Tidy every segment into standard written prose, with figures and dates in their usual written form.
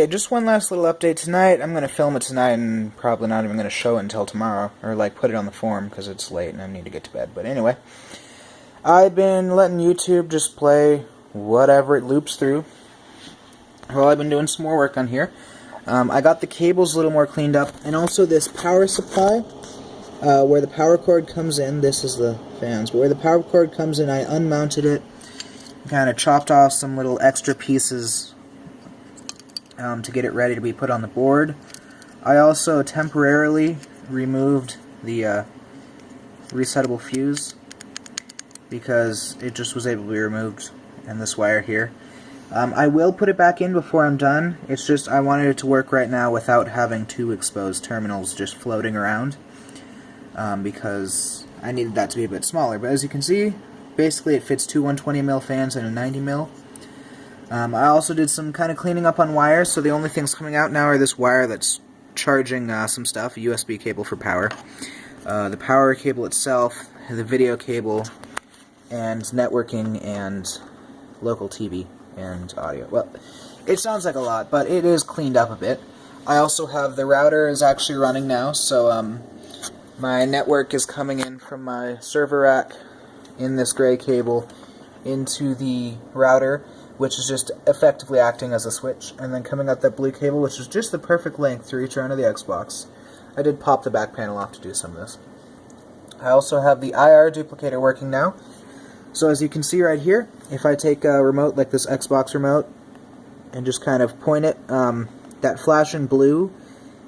just one last little update tonight. I'm going to film it tonight and probably not even going to show it until tomorrow. Or, like, put it on the forum because it's late and I need to get to bed. But anyway, I've been letting YouTube just play whatever it loops through. Well, I've been doing some more work on here. I got the cables a little more cleaned up. And also this power supply, where the power cord comes in. This is the fans. But where the power cord comes in, I unmounted it. Kind of chopped off some little extra pieces to get it ready to be put on the board. I also temporarily removed the resettable fuse because it just was able to be removed, and this wire here. I will put it back in before I'm done. It's just I wanted it to work right now without having two exposed terminals just floating around, because I needed that to be a bit smaller. But as you can see, basically it fits two 120mm fans and a 90mm. I also did some kind of cleaning up on wires, so the only things coming out now are this wire that's charging some stuff, a USB cable for power, the power cable itself, the video cable, and networking and local TV and audio. Well, it sounds like a lot, but it is cleaned up a bit. I also have the router is actually running now, so my network is coming in from my server rack in this gray cable into the router, which is just effectively acting as a switch, and then coming out that blue cable, which is just the perfect length to reach around to the Xbox. I did pop the back panel off to do some of this. I also have the IR duplicator working now. So as you can see right here, if I take a remote like this Xbox remote and just kind of point it, that flashing blue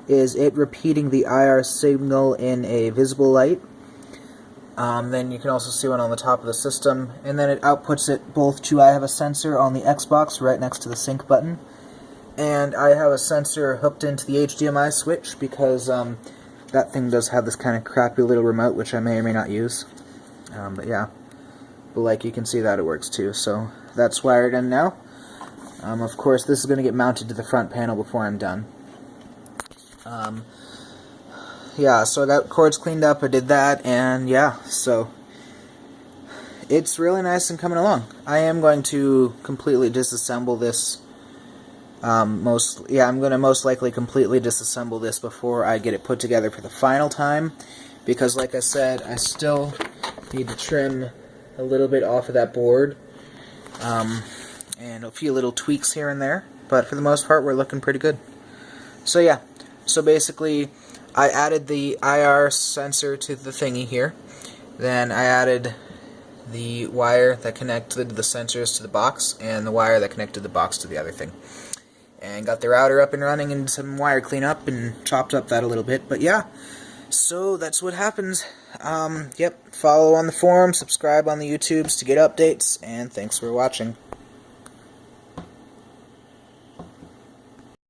is it repeating the IR signal in a visible light. Then you can also see one on the top of the system, and then it outputs it both to, I have a sensor on the Xbox right next to the sync button, and I have a sensor hooked into the HDMI switch because that thing does have this kind of crappy little remote which I may or may not use. But yeah, but like you can see that it works too, so that's wired in now. Of course this is going to get mounted to the front panel before I'm done. Yeah, so I got cords cleaned up, I did that, and yeah, so it's really nice and coming along. I am going to completely disassemble this, I'm going to most likely completely disassemble this before I get it put together for the final time, because like I said, I still need to trim a little bit off of that board, and a few little tweaks here and there, but for the most part we're looking pretty good. So yeah, so basically I added the IR sensor to the thingy here, then I added the wire that connected the sensors to the box, and the wire that connected the box to the other thing. And got the router up and running, and some wire cleanup, and chopped up that a little bit, but yeah, so that's what happens. Yep, follow on the forum, subscribe on the YouTubes to get updates, and thanks for watching.